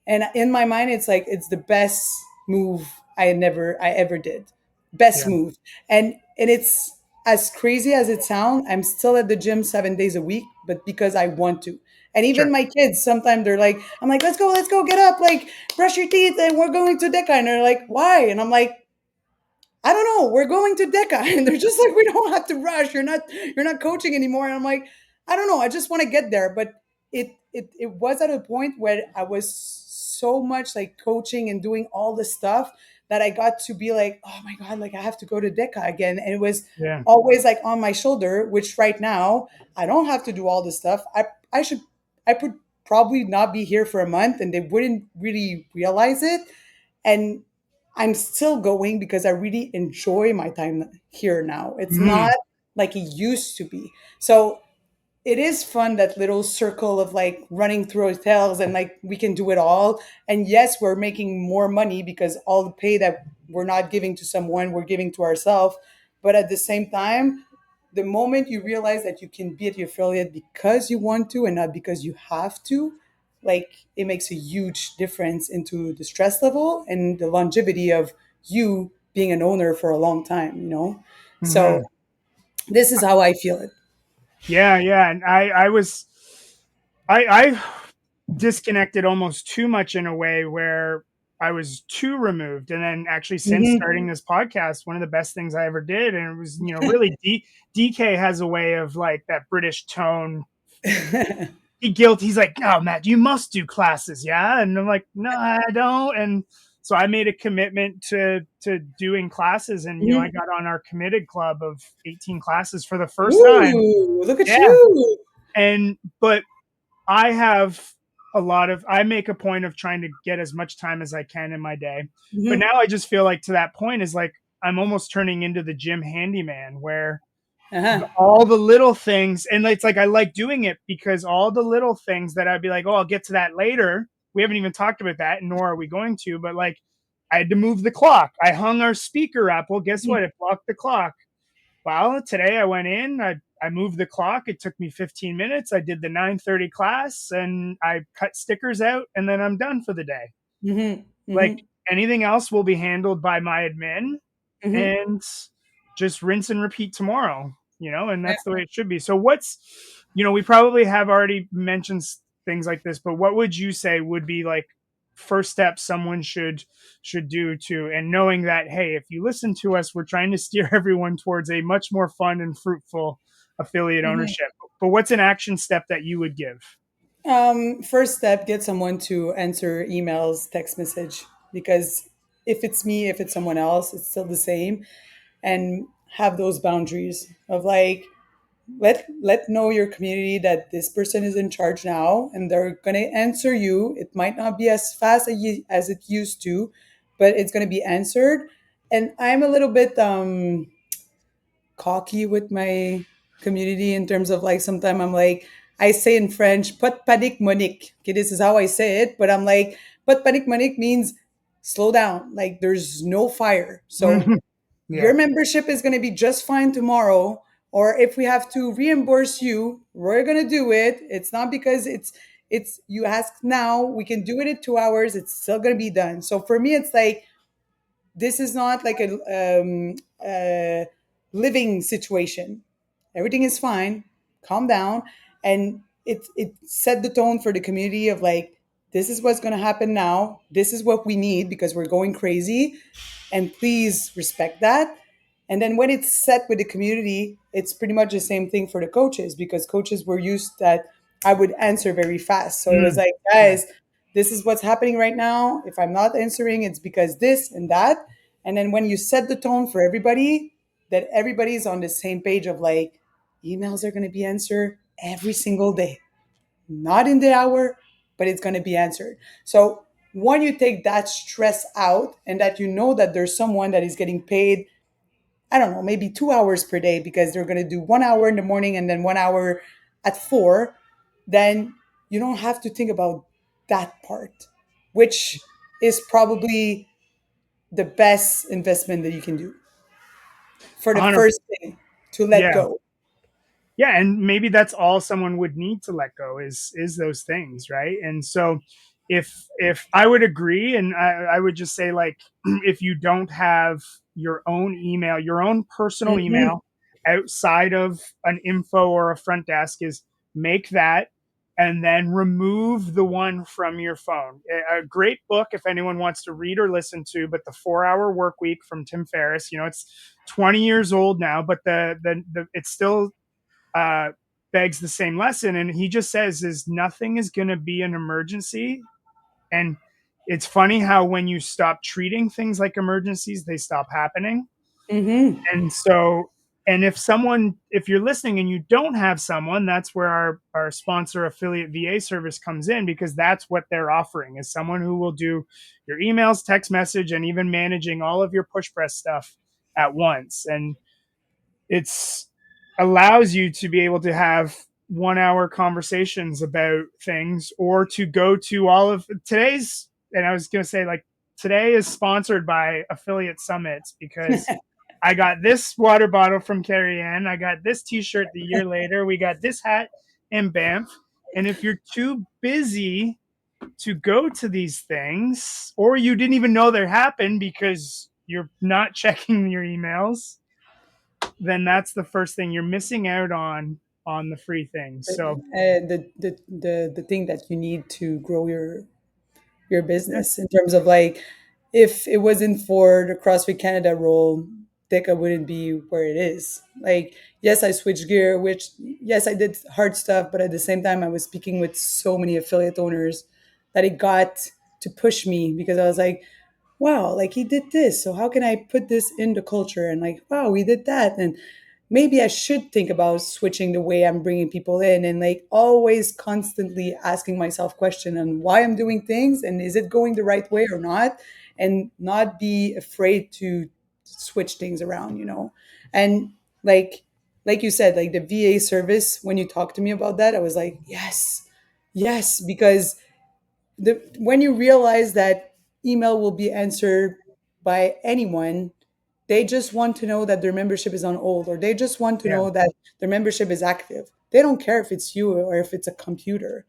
And in my mind, it's like it's the best move I ever did. Best Yeah. move. And it's as crazy as it sounds, I'm still at the gym 7 days a week, but because I want to. And Sure. even my kids, sometimes they're like, I'm like, let's go, get up, like brush your teeth, and we're going to Deca. And they're like, why? And I'm like, I don't know. We're going to Deca, and they're just like, we don't have to rush. You're not coaching anymore. And I'm like, I don't know. I just want to get there. But it was at a point where I was so much like coaching and doing all the stuff that I got to be like, oh my god, like I have to go to Deca again, and it was Yeah. always like on my shoulder. Which right now I don't have to do all this stuff. I could probably not be here for a month, and they wouldn't really realize it, and I'm still going because I really enjoy my time here now. It's Mhm. not like it used to be. So it is fun, that little circle of like running through hotels, and like we can do it all. And yes, we're making more money because all the pay that we're not giving to someone, we're giving to ourselves. But at the same time, the moment you realize that you can be at your affiliate because you want to and not because you have to, like it makes a huge difference into the stress level and the longevity of you being an owner for a long time. So Mhm. this is how I feel it. Yeah, yeah, and I disconnected almost too much in a way where I was too removed, and then actually since Hmm. starting this podcast, one of the best things I ever did, and it was, really DK has a way of like that British tone. He's like, "Oh, Matt, you must do classes, yeah?" And I'm like, "No, I don't." And so I made a commitment to doing classes, and I Mhm. got on our committed club of 18 classes for the first time. Ooh, look at Yeah. you. And but I have I make a point of trying to get as much time as I can in my day. But Mhm. now I just feel like to that point is like I'm almost turning into the gym handyman where Uh-huh. all the little things, and it's like I like doing it because all the little things that I'd be like, "Oh, I'll get to that later." We haven't even talked about that, nor are we going to, but like I had to move the clock. I hung our speaker up. Well, guess Mhm. what? It blocked the clock. Well, today I went in, I moved the clock. It took me 15 minutes. I did the 9:30 class and I cut stickers out and then I'm done for the day. Mhm. Like Mhm. anything else will be handled by my admin Mhm. and just rinse and repeat tomorrow, and Yeah. that's the way it should be. So we probably have already mentioned things like this, but what would you say would be like first step someone should do to, and knowing that, hey, if you listen to us, we're trying to steer everyone towards a much more fun and fruitful affiliate Mhm. ownership. But what's an action step that you would give? First step, get someone to answer emails, text message, because if it's me, if it's someone else, it's still the same. And have those boundaries of like, let know your community that this person is in charge now, and they're gonna answer you. It might not be as fast as it used to, but it's gonna be answered. And I'm a little bit cocky with my community in terms of like sometimes I'm like, I say in French, "Pas de panique, Monique." Okay, this is how I say it, but I'm like, "Pas de panique, Monique" means slow down. Like there's no fire. So Yeah. your membership is going to be just fine tomorrow. Or if we have to reimburse you, we're going to do it. It's not because it's you ask now, we can do it in 2 hours. It's still going to be done. So for me, it's like this is not like a living situation. Everything is fine. Calm down, and it set the tone for the community of like this is what's going to happen now. This is what we need because we're going crazy, and please respect that. And then when it's set with the community, it's pretty much the same thing for the coaches because coaches were used that I would answer very fast. So it was Mm, like, yeah. guys, this is what's happening right now. If I'm not answering, it's because this and that. And then when you set the tone for everybody, that everybody's on the same page of like, emails are going to be answered every single day, not in the hour, but it's going to be answered. So when you take that stress out and that you know that there's someone that is getting paid, I don't know, maybe 2 hours per day because they're going to do 1 hour in the morning and then 1 hour at 4, then you don't have to think about that part, which is probably the best investment that you can do for the 100. first thing to let Yeah. go. Yeah, and maybe that's all someone would need to let go is those things, right? And so if I would agree, and I would just say like if you don't have your own email, your own personal Mhm. email outside of an info or a front desk, is make that. and then remove the one from your phone. A great book if anyone wants to read or listen to, but the 4 Hour Work Week from Tim Ferriss. It's 20 years old now, but it still uh, begs the same lesson. And he just says is nothing is going to be an emergency. And it's funny how when you stop treating things like emergencies, they stop happening. Mm-hmm. And so, and if you're listening and you don't have someone, that's where our sponsor affiliate VA service comes in, because that's what they're offering, is someone who will do your emails, text message, and even managing all of your push press stuff at once. And it's allows you to be able to have 1 hour conversations about things, or to go to all of today's. And I was going to say, like, today is sponsored by Affiliate Summits, because I got this water bottle from Carianne. I got this t-shirt the year later. We got this hat in Banff. And if you're too busy to go to these things, or you didn't even know they happened because you're not checking your emails, then that's the first thing you're missing out on the free things. So And the thing that you need to grow your yeah, business in terms of like, if it wasn't for the CrossFit Canada role, Deca wouldn't be where it is. Like, yes, I switched gear, which yes, I did hard stuff, but at the same time, I was speaking with so many affiliate owners that it got to push me, because I was like, wow, like he did this, so how can I put this into culture? And like, wow, we did that, and maybe I should think about switching the way I'm bringing people in, and like always constantly asking myself question on why I'm doing things and is it going the right way or not, and not be afraid to switch things around. And like like you said, like the VA service, when you talked to me about that, I was like, yes, yes, because when you realize that email will be answered by anyone, they just want to know that their membership is on hold, or they just want to yeah, know that their membership is active. They don't care if it's you or if it's a computer.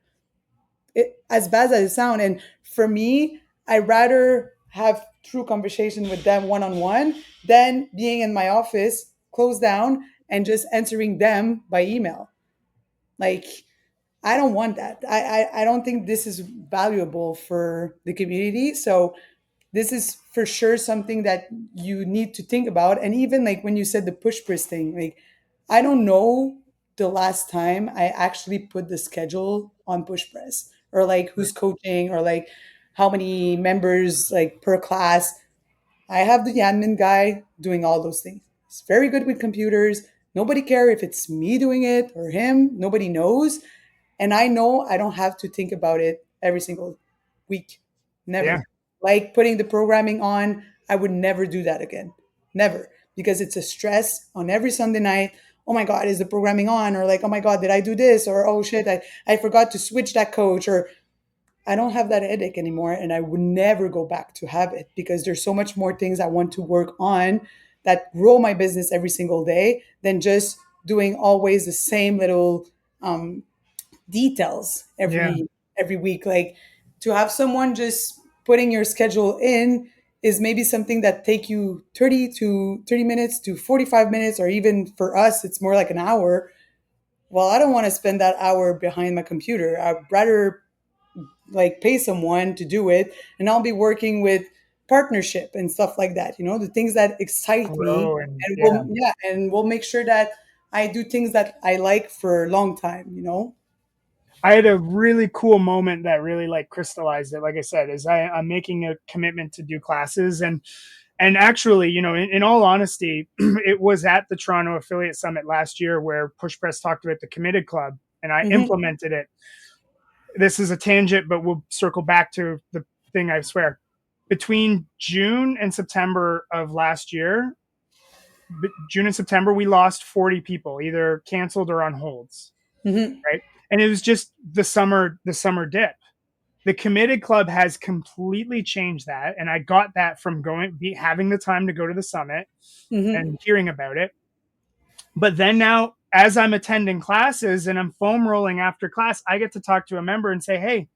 As bad as it sounds. And for me, I rather have true conversation with them one on one than being in my office, closed down, and just answering them by email. Like, I don't want that. I don't think this is valuable for the community. So this is for sure something that you need to think about. And even like when you said the push press thing, like I don't know the last time I actually put the schedule on push press, or like who's coaching, or like how many members like per class. I have the admin guy doing all those things. He's very good with computers. Nobody care if it's me doing it or him. Nobody knows. And I know I don't have to think about it every single week. yeah, Never. Like putting the programming on, I would never do that again. Never. Because it's a stress on every Sunday night. Oh my God, is the programming on? Or like, oh my God, did I do this? Or oh shit, I forgot to switch that coach. Or I don't have that headache anymore. And I would never go back to have it, because there's so much more things I want to work on that grow my business every single day than just doing always the same little details yeah. every week. Like, to have someone just putting your schedule in is maybe something that take you 30 minutes to 45 minutes, or even for us it's more like an hour. Well, I don't want to spend that hour behind my computer. I'd rather like pay someone to do it, and I'll be working with partnership and stuff like that, the things that excite me. Grow, and And yeah. we'll make sure that I do things that I like for a long time. I had a really cool moment that really like crystallized it. Like I said, is I'm making a commitment to do classes, and actually, in all honesty, it was at the Toronto Affiliate Summit last year where Push Press talked about the Committed Club, and I Hmm. implemented it. This is a tangent, but we'll circle back to the thing, I swear. Between June and September of last year, June and September, we lost 40 people, either canceled or on holds, Hmm. right? And it was just the summer dip. The Committed Club has completely changed that, and I got that from having the time to go to the summit Hmm. and hearing about it. But then now, as I'm attending classes and I'm foam rolling after class, I get to talk to a member and say, hey,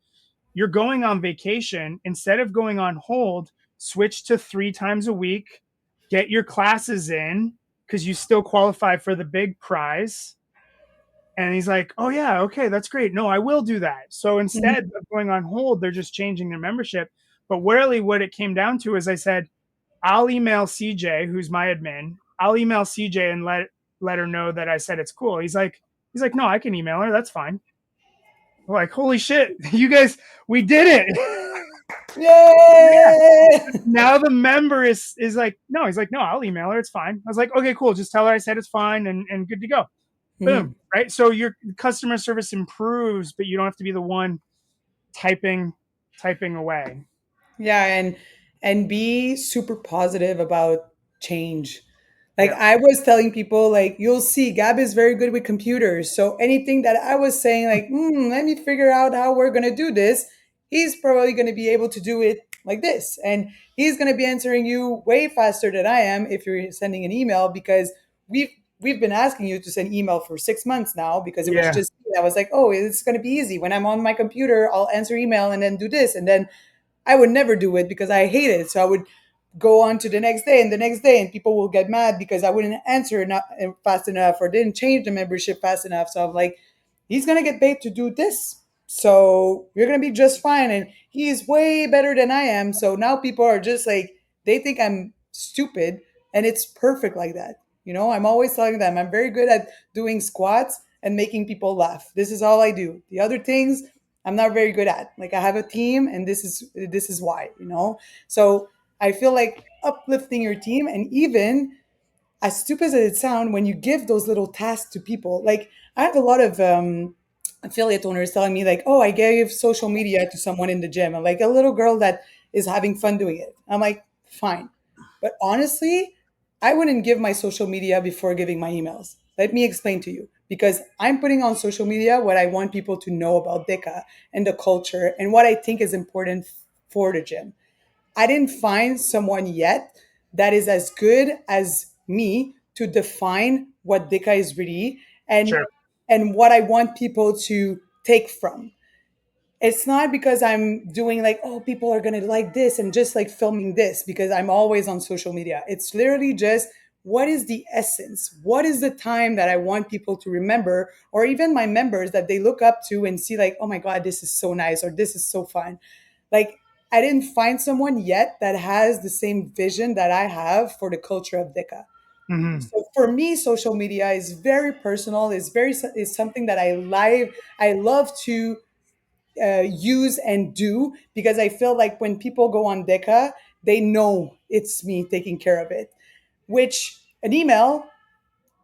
you're going on vacation. Instead of going on hold, switch to 3 times a week, get your classes in, because you still qualify for the big prize. And he's like, oh yeah, okay, that's great. No, I will do that. So instead Mhm. of going on hold, they're just changing their membership. But really what it came down to is I said, I'll email CJ, who's my admin. I'll email CJ and let her know that I said it's cool. He's like, no, I can email her. That's fine. I'm like, holy shit, you guys, we did it. Yeah. Yay! Now the member is like, no, he's like, no, I'll email her. It's fine. I was like, okay, cool. Just tell her I said it's fine and good to go. Mhm. Boom. Right. So your customer service improves, but you don't have to be the one typing away. Yeah, and be super positive about change. Like Yeah. I was telling people, like you'll see, Gab is very good with computers. So anything that I was saying, like, let me figure out how we're gonna do this, he's probably gonna be able to do it like this, and he's gonna be answering you way faster than I am if you're sending an email because we've we've been asking you to send email for 6 months now because it was Yeah. just I was like, oh, it's gonna be easy when I'm on my computer, I'll answer email and then do this, and then I would never do it because I hate it. So I would go on to the next day and the next day, and people will get mad because I wouldn't answer enough, fast enough or didn't change the membership fast enough. So I'm like, he's gonna get paid to do this, so you're gonna be just fine. And he is way better than I am. So now people are just like they think I'm stupid, and it's perfect like that. I'm always telling them I'm very good at doing squats and making people laugh. This is all I do. The other things I'm not very good at. Like I have a team and this is why. So I feel like uplifting your team, and even as stupid as it sounds, when you give those little tasks to people, like I have a lot of affiliate owners telling me like, oh, I gave social media to someone in the gym, and like a little girl that is having fun doing it. I'm like, fine. But honestly, I wouldn't give my social media before giving my emails. Let me explain to you. Because I'm putting on social media what I want people to know about DECA and the culture and what I think is important for the gym. I didn't find someone yet that is as good as me to define what DECA is really and Sure. and what I want people to take from. It's not because I'm doing like, oh, people are gonna like this and just like filming this because I'm always on social media. It's literally just what is the essence? What is the time that I want people to remember, or even my members that they look up to and see, like, oh my God, this is so nice, or this is so fun. Like, I didn't find someone yet that has the same vision that I have for the culture of DECA. Hmm. So for me, social media is very personal. Is something that I love to use and do because I feel like when people go on Deca, they know it's me taking care of it. Which an email,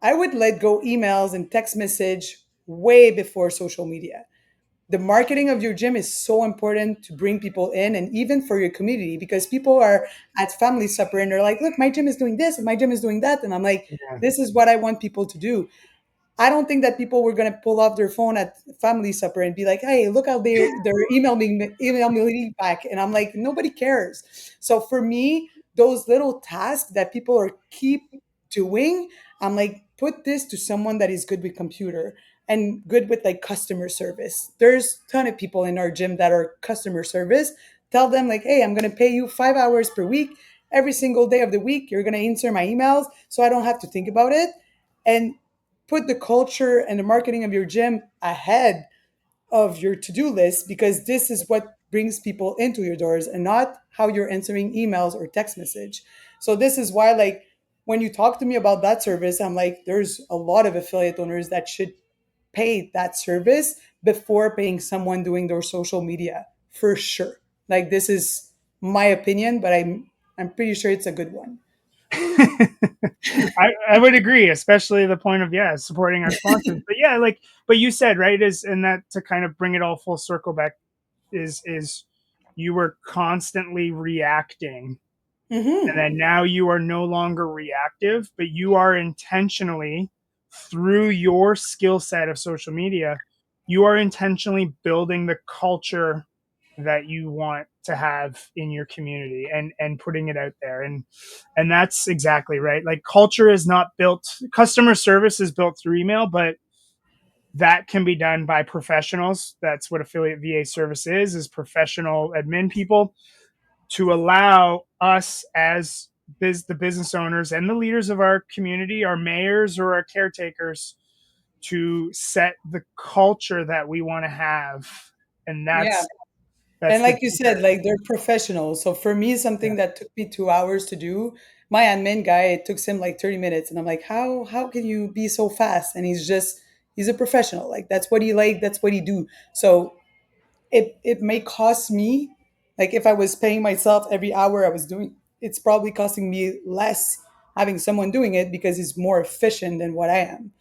I would let go emails and text message way before social media. The marketing of your gym is so important to bring people in and even for your community because people are at family supper and they're like, look, my gym is doing this and my gym is doing that. And I'm like, Yeah. this is what I want people to do. I don't think that people were gonna pull off their phone at family supper and be like, "Hey, look how they're email me back," and I'm like, nobody cares. So for me, those little tasks that people are keep doing, I'm like, put this to someone that is good with computer and good with like customer service. There's a ton of people in our gym that are customer service. Tell them like, "Hey, I'm gonna pay you 5 hours per week." Every single day of the week, you're going to answer my emails so I don't have to think about it. And put the culture and the marketing of your gym ahead of your to-do list because this is what brings people into your doors and not how you're answering emails or text message. So this is why like when you talk to me about that service, I'm like there's a lot of affiliate owners that should pay that service before paying someone doing their social media for sure. Like this is my opinion, but I'm pretty sure it's a good one. I would agree, especially the point of supporting our sponsors. But yeah, like but you said right is and that to kind of bring it all full circle back is you were constantly reacting and Hmm. then now you are no longer reactive, but you are intentionally through your skill set of social media, you are intentionally building the culture that you want to have in your community and putting it out there and that's exactly right. Like culture is not built, customer service is built through email, but that can be done by professionals. That's what affiliate VA service is professional admin people to allow us as the business owners and the leaders of our community, our mayors or our caretakers, to set the culture that we want to have. And Yeah. that's And the like you said, like they're professionals. So for me, yeah, something that took me 2 hours to do, my admin guy, it took him like 30 minutes. And I'm like, how can you be so fast? And he's a professional. Like that's what he like, that's what he do. So it may cost me, like if I was paying myself every hour I was doing, it's probably costing me less having someone doing it because he's more efficient than what I am,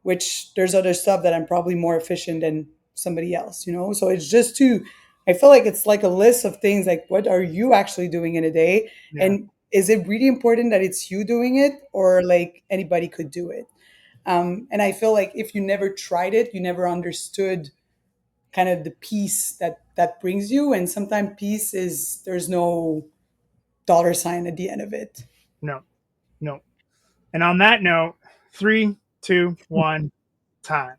which there's other stuff that I'm probably more efficient than somebody else, you know? So it's just to, I feel like it's like a list of things like, what are you actually doing in a day? yeah, And is it really important that it's you doing it or like anybody could do it? And I feel like if you never tried it, you never understood kind of the peace that brings you. And sometimes peace is there's no dollar sign at the end of it. no, no. And on that note, 3, 2, 1, time.